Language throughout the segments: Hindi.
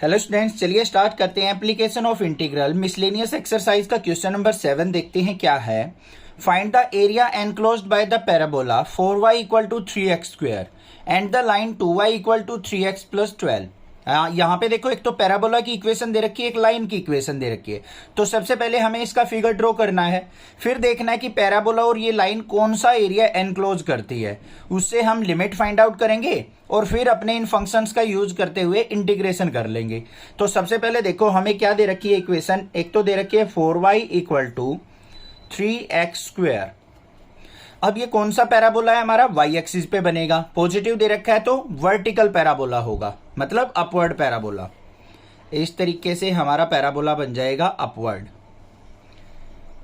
हेलो स्टूडेंट्स, चलिए स्टार्ट करते हैं। Application of integral miscellaneous exercise का क्वेश्चन नंबर 7 देखते हैं क्या है। Find the area enclosed by the parabola 4y equal to 3x square and the line 2y equal to 3x plus 12। यहाँ पे देखो, एक तो पैराबोला की इक्वेशन दे रखी है, एक लाइन की इक्वेशन दे रखी है। तो सबसे पहले हमें इसका फिगर ड्रॉ करना है, फिर देखना है कि पैराबोला और ये लाइन कौन सा एरिया एनक्लोज करती है। उससे हम लिमिट फाइंड आउट करेंगे और फिर अपने इन फंक्शंस का यूज करते हुए इंटीग्रेशन कर लेंगे। तो सबसे पहले देखो हमें क्या दे रखी है इक्वेशन। एक तो दे रखी है 4y equal to 3x square. अब ये कौन सा पैराबोला है, हमारा y एक्सिस पे बनेगा। पॉजिटिव दे रखा है तो वर्टिकल पैराबोला होगा, मतलब अपवर्ड पैराबोला। इस तरीके से हमारा पैराबोला बन जाएगा अपवर्ड।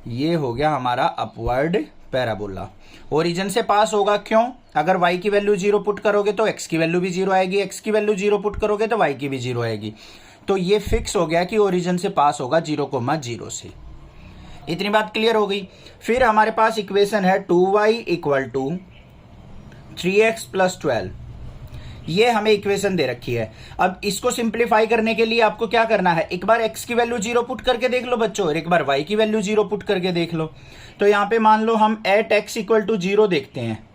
ये हो गया हमारा अपवर्ड पैराबोला। ओरिजिन से पास होगा, क्यों? अगर y की वैल्यू 0 पुट करोगे तो x की वैल्यू भी 0 आएगी, x की वैल्यू 0 पुट करोगे तो y की भी 0 आएगी। तो ये फिक्स हो गया कि ओरिजिन से पास होगा 0,0 से। इतनी बात क्लियर हो गई। फिर हमारे पास इक्वेशन है 2y equal to 3x plus 12। ये हमें इक्वेशन दे रखी है। अब इसको सिंप्लीफाई करने के लिए आपको क्या करना है, एक बार x की वैल्यू 0 पुट करके देख लो बच्चों, और एक बार y की वैल्यू 0 पुट करके देख लो। तो यहाँ पे मान लो हम एट x इक्वल टू 0 देखते हैं।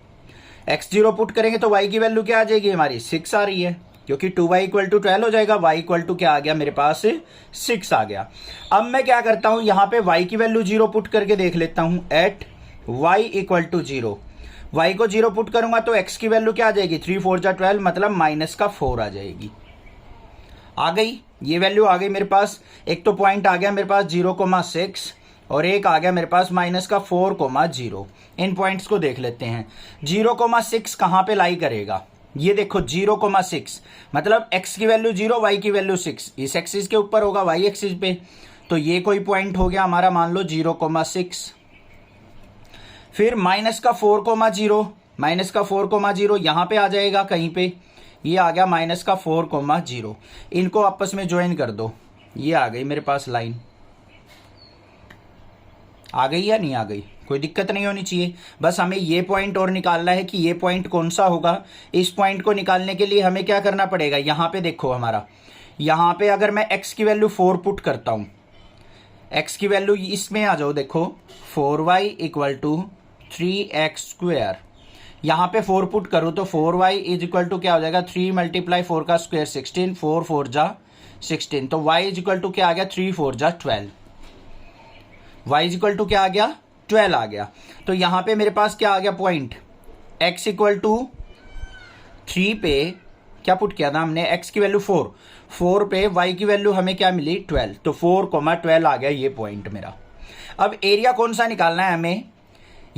x 0 पुट करेंगे तो y की वैल्यू क्या आ जाएगी, हमारी 6 आ रही है, क्योंकि 2y इक्वल टू 12 हो जाएगा। y इक्वल टू क्या आ गया मेरे पास, 6 आ गया। अब मैं क्या करता हूं, यहाँ पे y की वैल्यू 0 पुट करके देख लेता हूं। At y equal to 0, y को 0 पुट करूंगा तो x की वैल्यू क्या आ जाएगी, 3 4 जा 12, मतलब -4 आ जाएगी। आ गई, ये वैल्यू आ गई मेरे पास। एक तो पॉइंट आ गया मेरे पास 0,6 और एक आ गया मेरे पास -4,0। इन पॉइंट्स को देख लेते हैं। 0,6 कहां पे लाई करेगा, ये देखो 0,6 मतलब x की वैल्यू 0, y की वैल्यू 6, इस एक्सिस के ऊपर होगा, y एक्सिस पे। तो ये कोई पॉइंट हो गया हमारा, मान लो 0,6। फिर -4,0 यहां पे आ जाएगा कहीं पे, ये आ गया -4,0। इनको आपस में ज्वाइन कर दो, ये आ गई मेरे पास लाइन। आ गई या नहीं आ गई, कोई दिक्कत नहीं होनी चाहिए। बस हमें ये पॉइंट और निकालना है कि ये पॉइंट कौन सा होगा। इस पॉइंट को निकालने के लिए हमें क्या करना पड़ेगा, यहाँ पे देखो हमारा, यहाँ पे अगर मैं x की वैल्यू 4 पुट करता हूँ, x की वैल्यू इसमें आ जाओ, देखो 4y equal to 3x square. यहाँ पे 4 पुट करूँ तो 4y इज इक्वल टू क्या हो जाएगा, 3 × 4 का स्क्वायर 16, 4 4 जा 16। तो y इज इक्वल टू क्या आ गया, 3 4 जा 12। y इज इक्वल टू क्या आ गया, 12 आ गया। तो यहां पे मेरे पास क्या आ गया पॉइंट, x इक्वल टू 3 पे क्या पुट किया था हमने, x की वैल्यू 4 पे y की वैल्यू हमें क्या मिली, 12। तो 4,12 आ गया ये पॉइंट मेरा। अब एरिया कौन सा निकालना है हमें,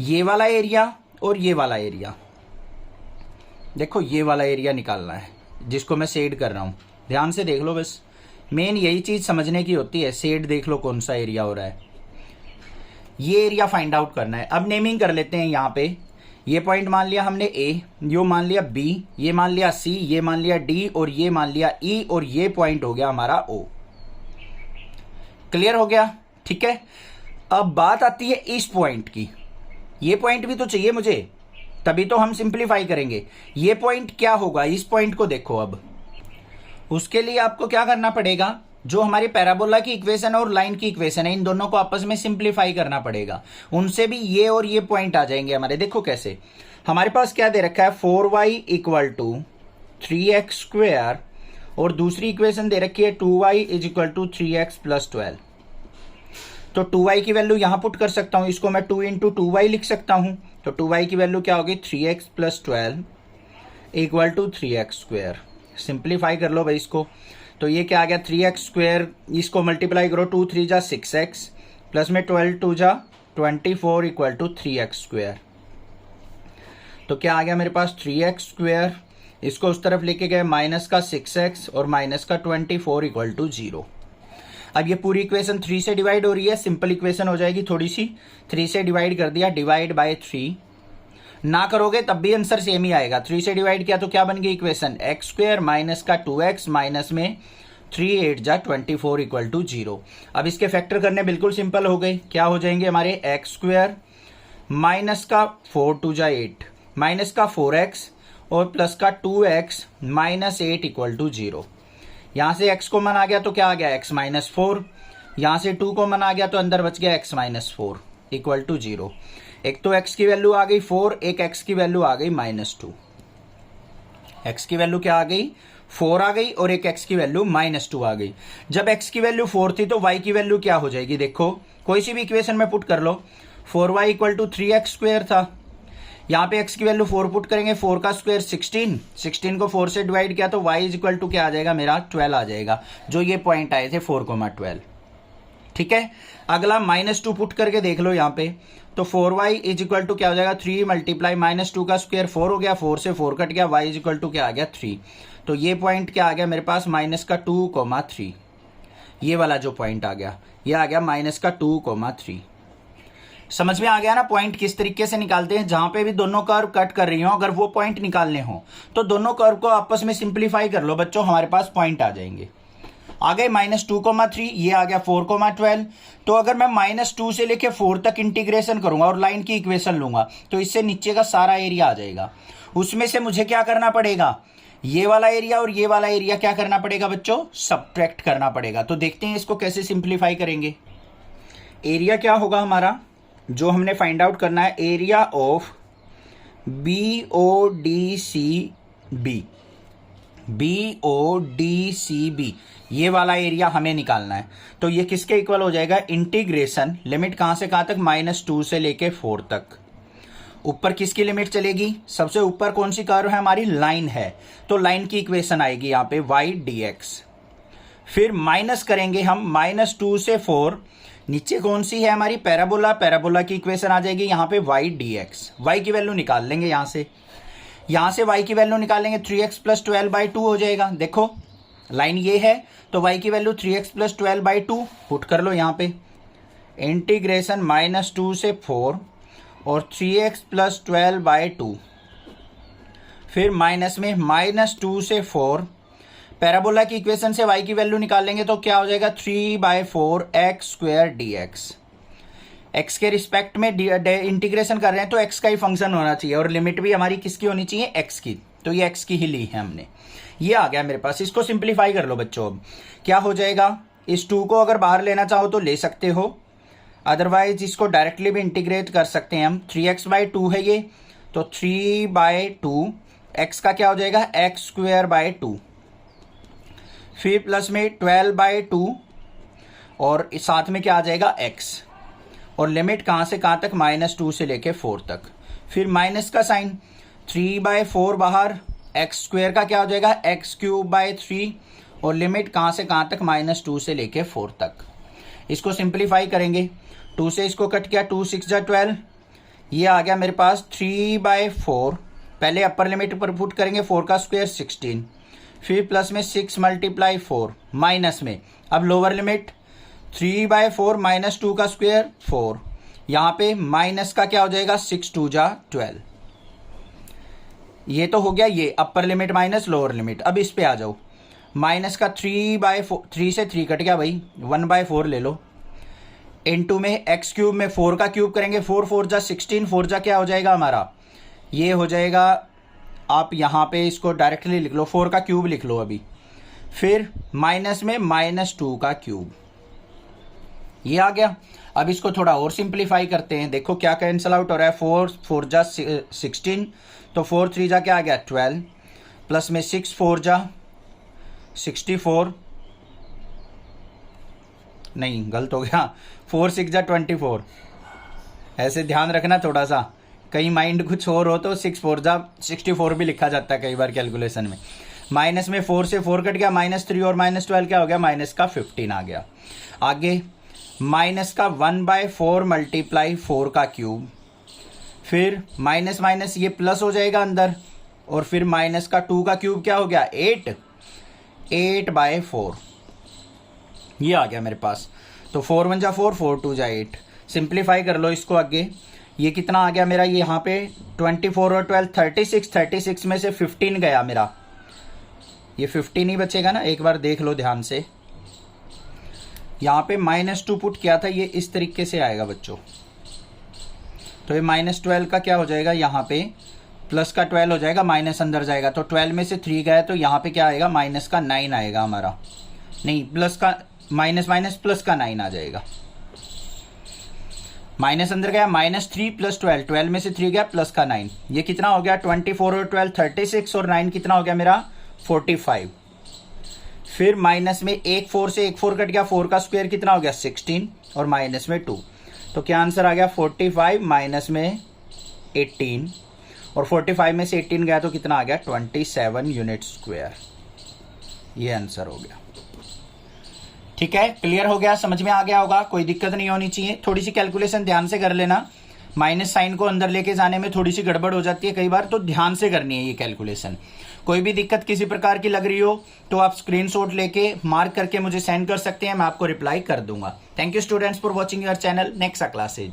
ये वाला एरिया और ये वाला एरिया। देखो ये वाला एरिया निकालना है, जिसको मैं शेड कर रहा हूं। ध्यान से देख लो, बस मेन यही चीज समझने की होती है। शेड देख लो कौन सा एरिया हो रहा है, ये एरिया फाइंड आउट करना है। अब नेमिंग कर लेते हैं। यहाँ पे ये पॉइंट मान लिया हमने A, यो मान लिया B, ये मान लिया C, ये मान लिया D और ये मान लिया E, और ये पॉइंट हो गया हमारा O। क्लियर हो गया, ठीक है। अब बात आती है इस पॉइंट की। ये पॉइंट भी तो चाहिए मुझे, तभी तो हम सिंप्लीफाई करेंगे। ये पॉइंट क्या होगा, इस पॉइंट को देखो। अब उसके लिए आपको क्या करना पड़ेगा, जो हमारी पैराबोला की इक्वेशन और लाइन की इक्वेशन है, इन दोनों को आपस में सिंप्लीफाई करना पड़ेगा। उनसे भी ये और ये पॉइंट आ जाएंगे हमारे। देखो कैसे, हमारे पास क्या दे रखा है, 4y equal to 3x square, और दूसरी इक्वेशन दे रखी है 2y is equal to 3x plus 12। तो 2y की वैल्यू यहां पुट कर सकता हूं, इसको मैं 2 × 2y लिख सकता हूं। तो 2y की वैल्यू क्या होगी, 3x plus 12 equal to 3x square. Simplify कर लो भाई इसको। तो ये क्या आ गया, 3x स्क्वायर, इसको मल्टीप्लाई करो, 2 3 जा 6x प्लस में 12 2 जा 24 इक्वल टू 3x स्क्वायर। तो क्या आ गया मेरे पास, 3x स्क्वायर। इसको उस तरफ लेके गए, माइनस का 6x और माइनस का 24 इक्वल टू 0। अब ये पूरी इक्वेशन 3 से डिवाइड हो रही है, सिंपल इक्वेशन हो जाएगी थोड़ी सी। 3 से डिवाइड कर दिया, डिवाइड बाय 3 ना करोगे तब भी आंसर सेम ही आएगा। 3 से डिवाइड किया तो क्या बन गई इक्वेशन, x स्क्वायर माइनस का 2x माइनस में 3 8 जा 24 इक्वल टू 0। अब इसके फैक्टर करने बिल्कुल सिंपल हो गए। क्या हो जाएंगे हमारे, x स्क्वायर माइनस का 4 2 जा 8 माइनस का 4x और प्लस का 2x माइनस 8 इक्वल टू 0। यहाँ से x कॉमन आ गया तो क्या आ गया x माइनस 4, यहाँ से 2 कॉमन आ गया तो अंदर बच गया x माइनस 4 इक्वल टू 0। एक तो x की वैल्यू आ गई 4, एक x की वैल्यू आ गई -2। x की वैल्यू क्या आ गई 4 आ गई और एक x की वैल्यू -2 आ गई। जब x की वैल्यू 4 थी तो y की वैल्यू क्या हो जाएगी, देखो कोई सी भी इक्वेशन में पुट कर लो। 4y इक्वल टू 3x² था, यहाँ पे x की वैल्यू 4 पुट करेंगे, 4 का स्क्वायर 16, 16 को 4 से डिवाइड किया तो y इज इक्वल टू क्या आ जाएगा मेरा 12 आ जाएगा, जो ये पॉइंट आए थे 4,12। ठीक है, अगला -2 पुट करके देख लो यहाँ पे, तो 4y इज इक्वल टू क्या हो जाएगा 3 मल्टीप्लाई -2 का स्क्वायर 4 हो गया, 4 से 4 कट गया, y इज इक्वल टू क्या आ गया 3। तो ये पॉइंट क्या आ गया मेरे पास -2,3, ये वाला जो पॉइंट आ गया ये आ गया -2,3। समझ में आ गया ना पॉइंट किस तरीके से निकालते हैं। जहां पे भी दोनों कर्व कट कर रही हो, अगर वो पॉइंट निकालने हो तो दोनों कर्व को आपस में सिंप्लीफाई कर लो बच्चों, हमारे पास पॉइंट आ जाएंगे। आ गए -2,3, ये आ गया 4,12। तो अगर मैं -2 से लेके 4 तक इंटीग्रेशन करूंगा और लाइन की इक्वेशन लूंगा तो इससे नीचे का सारा एरिया आ जाएगा। उसमें से मुझे क्या करना पड़ेगा, ये वाला एरिया और ये वाला एरिया क्या करना पड़ेगा बच्चों, सबट्रैक्ट करना पड़ेगा। तो देखते हैं इसको कैसे सिंप्लीफाई करेंगे। एरिया क्या होगा हमारा, जो हमने फाइंड आउट करना है, एरिया ऑफ BODCB, ये वाला एरिया हमें निकालना है। तो ये किसके इक्वल हो जाएगा, इंटीग्रेशन लिमिट कहां से कहां तक, -2 से लेके 4 तक। ऊपर किसकी लिमिट चलेगी, सबसे ऊपर कौन सी कर्व है हमारी, लाइन है, तो लाइन की इक्वेशन आएगी यहाँ पे y dx। फिर माइनस करेंगे हम -2 से 4, नीचे कौन सी है हमारी पैराबोला, पैराबोला की इक्वेशन आ जाएगी यहाँ पे y dx। y की वैल्यू निकाल लेंगे यहाँ से y की वैल्यू निकालेंगे 3x + 12/2 हो जाएगा। देखो लाइन ये है तो y की वैल्यू 3x + 12/2 पुट कर लो यहाँ पे, इंटीग्रेशन -2 से 4 और 3x + 12/2, फिर माइनस में -2 से 4, पैराबोला की इक्वेशन से y की वैल्यू निकालेंगे तो क्या हो जाएगा 3/4 x² dx। x के रिस्पेक्ट में इंटीग्रेशन कर रहे हैं तो x का ही फंक्शन होना चाहिए और लिमिट भी हमारी किसकी होनी चाहिए, x की, तो ये x की ही ली है हमने। ये आ गया मेरे पास, इसको सिंप्लीफाई कर लो बच्चों। अब क्या हो जाएगा, इस 2 को अगर बाहर लेना चाहो तो ले सकते हो, अदरवाइज इसको डायरेक्टली भी इंटीग्रेट कर सकते हैं हम। 3x/2 है ये, तो 3/2 x का क्या हो जाएगा x²/2, फिर प्लस में 12/2 और साथ में क्या आ जाएगा x, और लिमिट कहां से कहां तक, -2 से लेके 4 तक। फिर माइनस का साइन, 3/4 बाहर, x² का क्या हो जाएगा x³ और लिमिट कहां से कहां तक, -2 से लेके 4 तक। इसको सिंप्लीफाई करेंगे, 2 से इसको कट किया, 2 6 जा 12, ये आ गया मेरे पास 3/4। पहले अपर लिमिट पर पुट करेंगे, 4 का स्क्वायर 16, फिर प्लस में 6 × 4, माइनस में अब लोअर लिमिट 3/4 -2 का स्क्वायर 4, यहाँ पे माइनस का क्या हो जाएगा 6 2 जा 12। ये तो हो गया ये upper limit minus lower limit. अब इस पे आ जाओ, माइनस का 3/4, 3 से 3 कट गया भाई, 1/4 ले लो, इनटू में x³ में 4 का क्यूब करेंगे, 4 4 जा 16, 4 जा क्या हो जाएगा हमारा, ये हो जाएगा, आप यहाँ पे इसको डायरेक्टली लिख लो, 4 का क्यूब लिख लो अभी, फिर माइनस में -2 का क्यूब, ये आ गया। अब इसको थोड़ा और सिंप्लीफाई करते हैं, देखो क्या कैंसिल आउट हो रहा है, 4 4 जा 16, तो 4 3 जा क्या आ गया 12, प्लस में 6 4 जा 64, नहीं गलत हो गया, 4 6 जा 24, ऐसे ध्यान रखना थोड़ा सा, कहीं माइंड कुछ और हो तो 6 4 जा 64 भी लिखा जाता है कई बार कैलकुलेशन में। माइनस में 4 से 4 कट गया, -3 और -12 क्या हो गया, -15 आ गया। आगे माइनस का 1/4 × 4 का क्यूब, फिर माइनस माइनस ये प्लस हो जाएगा अंदर, और फिर माइनस का 2 का क्यूब क्या हो गया 8/4, ये आ गया मेरे पास। तो 4 1 जा 4, 4 2 जा 8, सिंप्लीफाई कर लो इसको आगे, ये कितना आ गया मेरा, ये यहाँ पे 24 और 12 36, 36 में से 15 गया मेरा, ये 15 ही बचेगा ना, एक बार देख लो ध्यान से। यहाँ पे -2 पुट किया था, ये इस तरीके से आएगा बच्चों, तो ये -12 का क्या हो जाएगा यहाँ पे प्लस का 12 हो जाएगा, माइनस अंदर जाएगा तो 12 में से 3 गया तो यहाँ पे क्या आएगा, माइनस का 9 आएगा हमारा, नहीं प्लस का माइनस माइनस प्लस का 9 आ जाएगा। माइनस अंदर गया, -3 + 12, 12 में से 3 गया प्लस का 9, ये कितना हो गया 24 और 12 36 और 9 कितना हो गया मेरा 45। फिर माइनस में एक 4 से एक 4 कट गया, 4 का स्क्वायर कितना हो गया 16 और माइनस में 2, तो क्या आंसर आ गया 45 माइनस में 18 और 45 में से 18 गया तो कितना आ गया 27 यूनिट स्क्वायर। ये आंसर हो गया। ठीक है, क्लियर हो गया, समझ में आ गया होगा, कोई दिक्कत नहीं होनी चाहिए। थोड़ी सी कैलकुलेशन ध्यान से कर लेना, माइनस साइन को अंदर लेके जाने में थोड़ी सी गड़बड़ हो जाती है कई बार, तो ध्यान से करनी है ये कैलकुलेशन। कोई भी दिक्कत किसी प्रकार की लग रही हो तो आप स्क्रीनशॉट लेके मार्क करके मुझे सेंड कर सकते हैं, मैं आपको रिप्लाई कर दूंगा। Thank you students for watching your channel next classes.